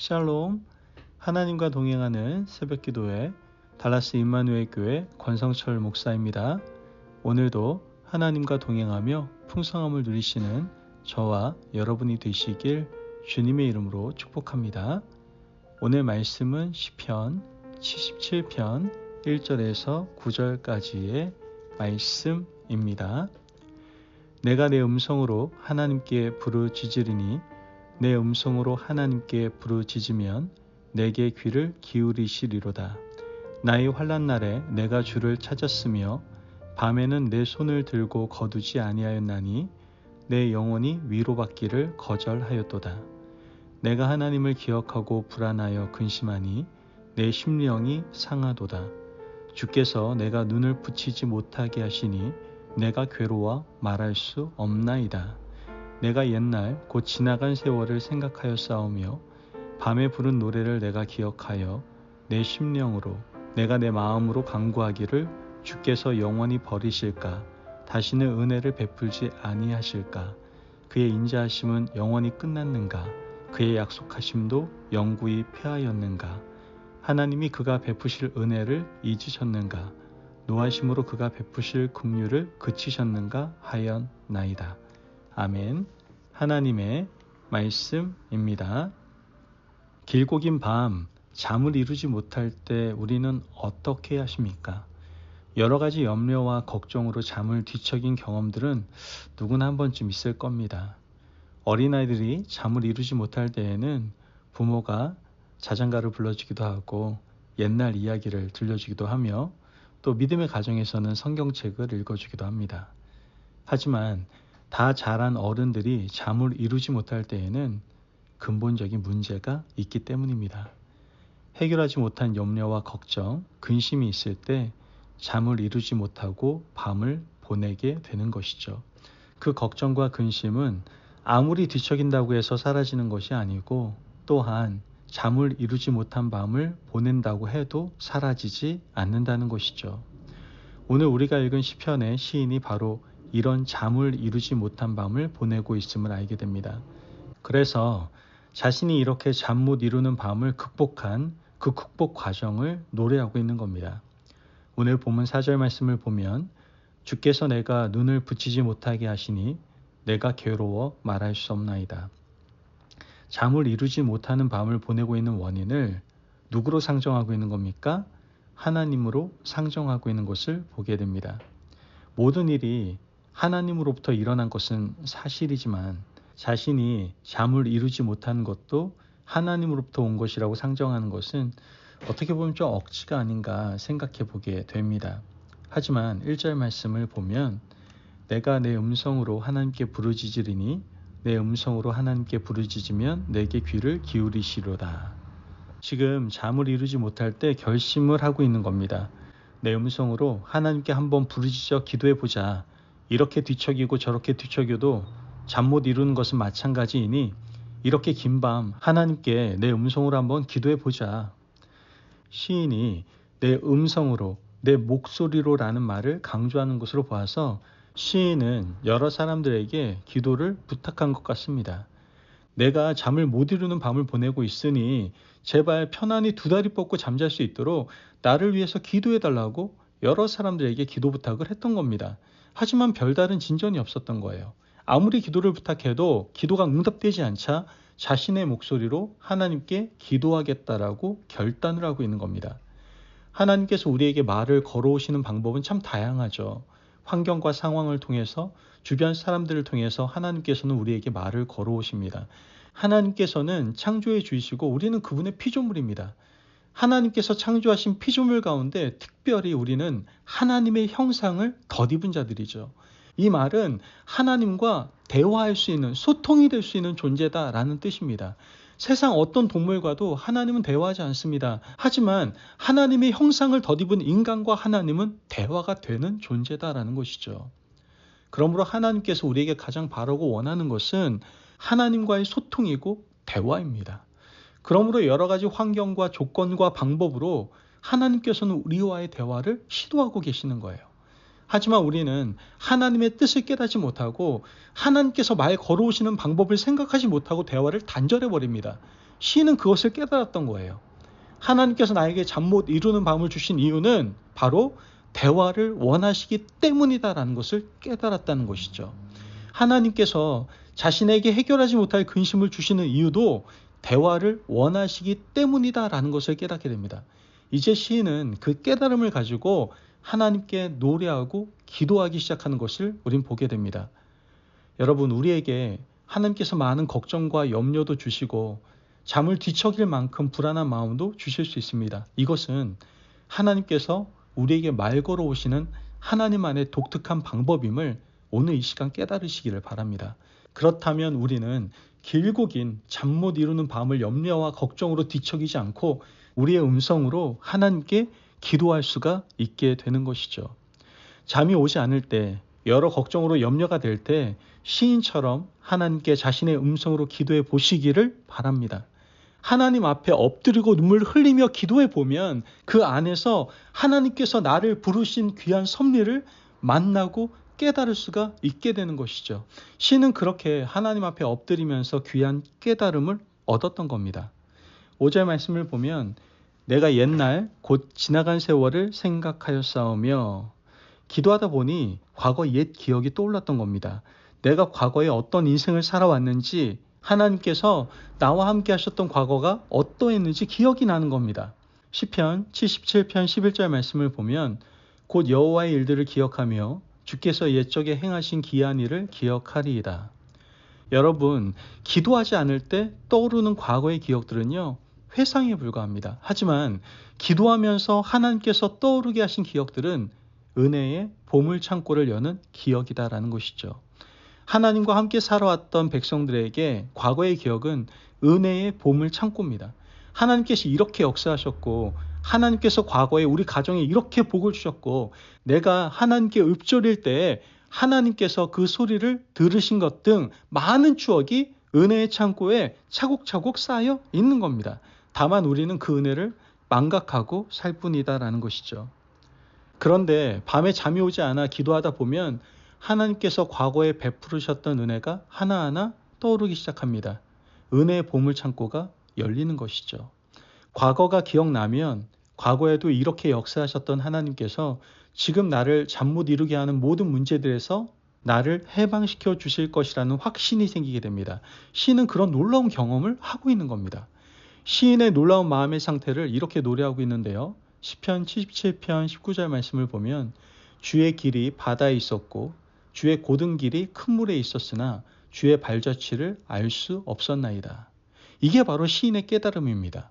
샬롬, 하나님과 동행하는 새벽기도회 달라스 임마누엘 교회 권성철 목사입니다. 오늘도 하나님과 동행하며 풍성함을 누리시는 저와 여러분이 되시길 주님의 이름으로 축복합니다. 오늘 말씀은 시편 77편 1절에서 9절까지의 말씀입니다. 내가 내 음성으로 하나님께 부르짖으리니 내 음성으로 하나님께 부르짖으면 내게 귀를 기울이시리로다. 나의 환난 날에 내가 주를 찾았으며 밤에는 내 손을 들고 거두지 아니하였나니 내 영혼이 위로받기를 거절하였도다. 내가 하나님을 기억하고 불안하여 근심하니 내 심령이 상하도다. 주께서 내가 눈을 붙이지 못하게 하시니 내가 괴로워 말할 수 없나이다. 내가 옛날 곧 지나간 세월을 생각하여 싸우며 밤에 부른 노래를 내가 기억하여 내 심령으로 내가 내 마음으로 간구하기를 주께서 영원히 버리실까 다시는 은혜를 베풀지 아니하실까 그의 인자하심은 영원히 끝났는가 그의 약속하심도 영구히 폐하였는가 하나님이 그가 베푸실 은혜를 잊으셨는가 노하심으로 그가 베푸실 긍휼을 그치셨는가 하였나이다. 아멘. 하나님의 말씀입니다. 길고 긴 밤 잠을 이루지 못할 때 우리는 어떻게 하십니까? 여러 가지 염려와 걱정으로 잠을 뒤척인 경험들은 누구나 한 번쯤 있을 겁니다. 어린아이들이 잠을 이루지 못할 때에는 부모가 자장가를 불러주기도 하고 옛날 이야기를 들려주기도 하며 또 믿음의 가정에서는 성경책을 읽어주기도 합니다. 하지만 다 자란 어른들이 잠을 이루지 못할 때에는 근본적인 문제가 있기 때문입니다. 해결하지 못한 염려와 걱정, 근심이 있을 때 잠을 이루지 못하고 밤을 보내게 되는 것이죠. 그 걱정과 근심은 아무리 뒤척인다고 해서 사라지는 것이 아니고 또한 잠을 이루지 못한 밤을 보낸다고 해도 사라지지 않는다는 것이죠. 오늘 우리가 읽은 시편의 시인이 바로 이런 잠을 이루지 못한 밤을 보내고 있음을 알게 됩니다. 그래서 자신이 이렇게 잠 못 이루는 밤을 극복한 그 극복 과정을 노래하고 있는 겁니다. 오늘 본문 4절 말씀을 보면 주께서 내가 눈을 붙이지 못하게 하시니 내가 괴로워 말할 수 없나이다. 잠을 이루지 못하는 밤을 보내고 있는 원인을 누구로 상정하고 있는 겁니까? 하나님으로 상정하고 있는 것을 보게 됩니다. 모든 일이 하나님으로부터 일어난 것은 사실이지만 자신이 잠을 이루지 못하는 것도 하나님으로부터 온 것이라고 상정하는 것은 어떻게 보면 좀 억지가 아닌가 생각해 보게 됩니다. 하지만 1절 말씀을 보면 내가 내 음성으로 하나님께 부르짖으리니 내 음성으로 하나님께 부르짖으면 내게 귀를 기울이시로다. 지금 잠을 이루지 못할 때 결심을 하고 있는 겁니다. 내 음성으로 하나님께 한번 부르짖어 기도해 보자. 이렇게 뒤척이고 저렇게 뒤척여도 잠 못 이루는 것은 마찬가지이니 이렇게 긴 밤 하나님께 내 음성으로 한번 기도해 보자. 시인이 내 음성으로 내 목소리로 라는 말을 강조하는 것으로 보아서 시인은 여러 사람들에게 기도를 부탁한 것 같습니다. 내가 잠을 못 이루는 밤을 보내고 있으니 제발 편안히 두 다리 뻗고 잠잘 수 있도록 나를 위해서 기도해 달라고 여러 사람들에게 기도 부탁을 했던 겁니다. 하지만 별다른 진전이 없었던 거예요. 아무리 기도를 부탁해도 기도가 응답되지 않자 자신의 목소리로 하나님께 기도하겠다라고 결단을 하고 있는 겁니다. 하나님께서 우리에게 말을 걸어오시는 방법은 참 다양하죠. 환경과 상황을 통해서 주변 사람들을 통해서 하나님께서는 우리에게 말을 걸어오십니다. 하나님께서는 창조해 주시고 우리는 그분의 피조물입니다. 하나님께서 창조하신 피조물 가운데 특별히 우리는 하나님의 형상을 덧입은 자들이죠. 이 말은 하나님과 대화할 수 있는, 소통이 될 수 있는 존재다라는 뜻입니다. 세상 어떤 동물과도 하나님은 대화하지 않습니다. 하지만 하나님의 형상을 덧입은 인간과 하나님은 대화가 되는 존재다라는 것이죠. 그러므로 하나님께서 우리에게 가장 바라고 원하는 것은 하나님과의 소통이고 대화입니다. 그러므로 여러 가지 환경과 조건과 방법으로 하나님께서는 우리와의 대화를 시도하고 계시는 거예요. 하지만 우리는 하나님의 뜻을 깨닫지 못하고 하나님께서 말 걸어오시는 방법을 생각하지 못하고 대화를 단절해버립니다. 시인은 그것을 깨달았던 거예요. 하나님께서 나에게 잠 못 이루는 밤을 주신 이유는 바로 대화를 원하시기 때문이다라는 것을 깨달았다는 것이죠. 하나님께서 자신에게 해결하지 못할 근심을 주시는 이유도 대화를 원하시기 때문이다라는 것을 깨닫게 됩니다. 이제 시인은 그 깨달음을 가지고 하나님께 노래하고 기도하기 시작하는 것을 우린 보게 됩니다. 여러분, 우리에게 하나님께서 많은 걱정과 염려도 주시고 잠을 뒤척일 만큼 불안한 마음도 주실 수 있습니다. 이것은 하나님께서 우리에게 말 걸어오시는 하나님만의 독특한 방법임을 오늘 이 시간 깨달으시기를 바랍니다. 그렇다면 우리는 길고 긴 잠 못 이루는 밤을 염려와 걱정으로 뒤척이지 않고 우리의 음성으로 하나님께 기도할 수가 있게 되는 것이죠. 잠이 오지 않을 때, 여러 걱정으로 염려가 될 때 시인처럼 하나님께 자신의 음성으로 기도해 보시기를 바랍니다. 하나님 앞에 엎드리고 눈물 흘리며 기도해 보면 그 안에서 하나님께서 나를 부르신 귀한 섭리를 만나고 깨달을 수가 있게 되는 것이죠. 시인은 그렇게 하나님 앞에 엎드리면서 귀한 깨달음을 얻었던 겁니다. 5절 말씀을 보면 내가 옛날 곧 지나간 세월을 생각하였사오며, 기도하다 보니 과거 옛 기억이 떠올랐던 겁니다. 내가 과거에 어떤 인생을 살아왔는지, 하나님께서 나와 함께 하셨던 과거가 어떠했는지 기억이 나는 겁니다. 시편 77편 11절 말씀을 보면 곧 여호와의 일들을 기억하며 주께서 옛적에 행하신 기이한 일을 기억하리이다. 여러분, 기도하지 않을 때 떠오르는 과거의 기억들은요, 회상에 불과합니다. 하지만 기도하면서 하나님께서 떠오르게 하신 기억들은 은혜의 보물창고를 여는 기억이다라는 것이죠. 하나님과 함께 살아왔던 백성들에게 과거의 기억은 은혜의 보물창고입니다. 하나님께서 이렇게 역사하셨고, 하나님께서 과거에 우리 가정에 이렇게 복을 주셨고, 내가 하나님께 읊조릴 때 하나님께서 그 소리를 들으신 것 등 많은 추억이 은혜의 창고에 차곡차곡 쌓여 있는 겁니다. 다만 우리는 그 은혜를 망각하고 살 뿐이다라는 것이죠. 그런데 밤에 잠이 오지 않아 기도하다 보면 하나님께서 과거에 베푸르셨던 은혜가 하나하나 떠오르기 시작합니다. 은혜의 보물창고가 열리는 것이죠. 과거가 기억나면 과거에도 이렇게 역사하셨던 하나님께서 지금 나를 잠 못 이루게 하는 모든 문제들에서 나를 해방시켜 주실 것이라는 확신이 생기게 됩니다. 시인은 그런 놀라운 경험을 하고 있는 겁니다. 시인의 놀라운 마음의 상태를 이렇게 노래하고 있는데요. 시편 77편 19절 말씀을 보면 주의 길이 바다에 있었고 주의 곧은 길이 큰 물에 있었으나 주의 발자취를 알 수 없었나이다. 이게 바로 시인의 깨달음입니다.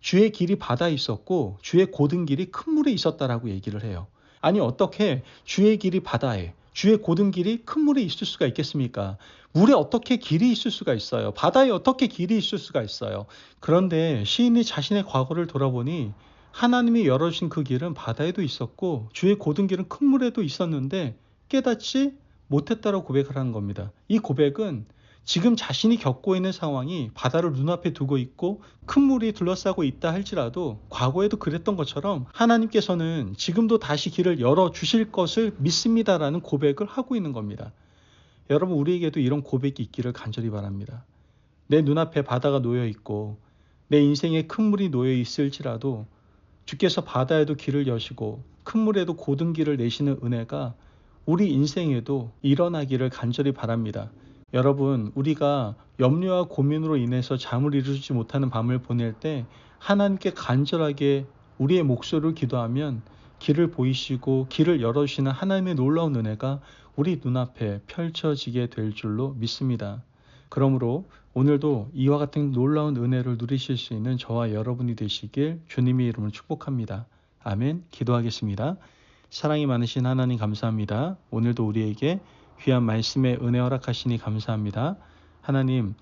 주의 길이 바다에 있었고 주의 곧은 길이 큰 물에 있었다라고 얘기를 해요. 아니, 어떻게 주의 길이 바다에, 주의 곧은 길이 큰 물에 있을 수가 있겠습니까? 물에 어떻게 길이 있을 수가 있어요? 바다에 어떻게 길이 있을 수가 있어요? 그런데 시인이 자신의 과거를 돌아보니 하나님이 열어주신 그 길은 바다에도 있었고 주의 곧은 길은 큰 물에도 있었는데 깨닫지 못했다고 고백을 하는 겁니다. 이 고백은 지금 자신이 겪고 있는 상황이 바다를 눈앞에 두고 있고 큰 물이 둘러싸고 있다 할지라도 과거에도 그랬던 것처럼 하나님께서는 지금도 다시 길을 열어주실 것을 믿습니다라는 고백을 하고 있는 겁니다. 여러분, 우리에게도 이런 고백이 있기를 간절히 바랍니다. 내 눈앞에 바다가 놓여 있고 내 인생에 큰 물이 놓여 있을지라도 주께서 바다에도 길을 여시고 큰 물에도 곧은 길을 내시는 은혜가 우리 인생에도 일어나기를 간절히 바랍니다. 여러분, 우리가 염려와 고민으로 인해서 잠을 이루지 못하는 밤을 보낼 때 하나님께 간절하게 우리의 목소리를 기도하면 길을 보이시고 길을 열어주시는 하나님의 놀라운 은혜가 우리 눈앞에 펼쳐지게 될 줄로 믿습니다. 그러므로 오늘도 이와 같은 놀라운 은혜를 누리실 수 있는 저와 여러분이 되시길 주님의 이름으로 축복합니다. 아멘. 기도하겠습니다. 사랑이 많으신 하나님 감사합니다. 오늘도 우리에게 귀한 말씀의 은혜 허락하시니 감사합니다. 하나님,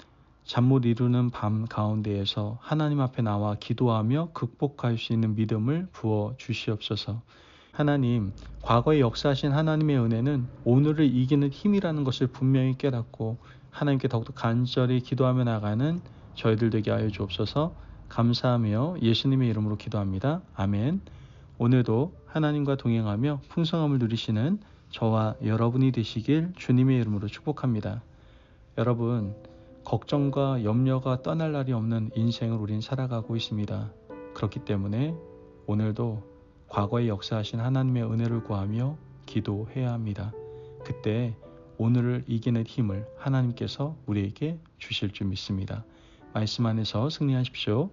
잠 못 이루는 밤 가운데에서 하나님 앞에 나와 기도하며 극복할 수 있는 믿음을 부어 주시옵소서. 하나님, 과거에 역사하신 하나님의 은혜는 오늘을 이기는 힘이라는 것을 분명히 깨닫고 하나님께 더욱더 간절히 기도하며 나가는 저희들 되게 하여 주옵소서. 감사하며 예수님의 이름으로 기도합니다. 아멘. 오늘도 하나님과 동행하며 풍성함을 누리시는 저와 여러분이 되시길 주님의 이름으로 축복합니다. 여러분, 걱정과 염려가 떠날 날이 없는 인생을 우린 살아가고 있습니다. 그렇기 때문에 오늘도 과거에 역사하신 하나님의 은혜를 구하며 기도해야 합니다. 그때 오늘을 이기는 힘을 하나님께서 우리에게 주실 줄 믿습니다. 말씀 안에서 승리하십시오.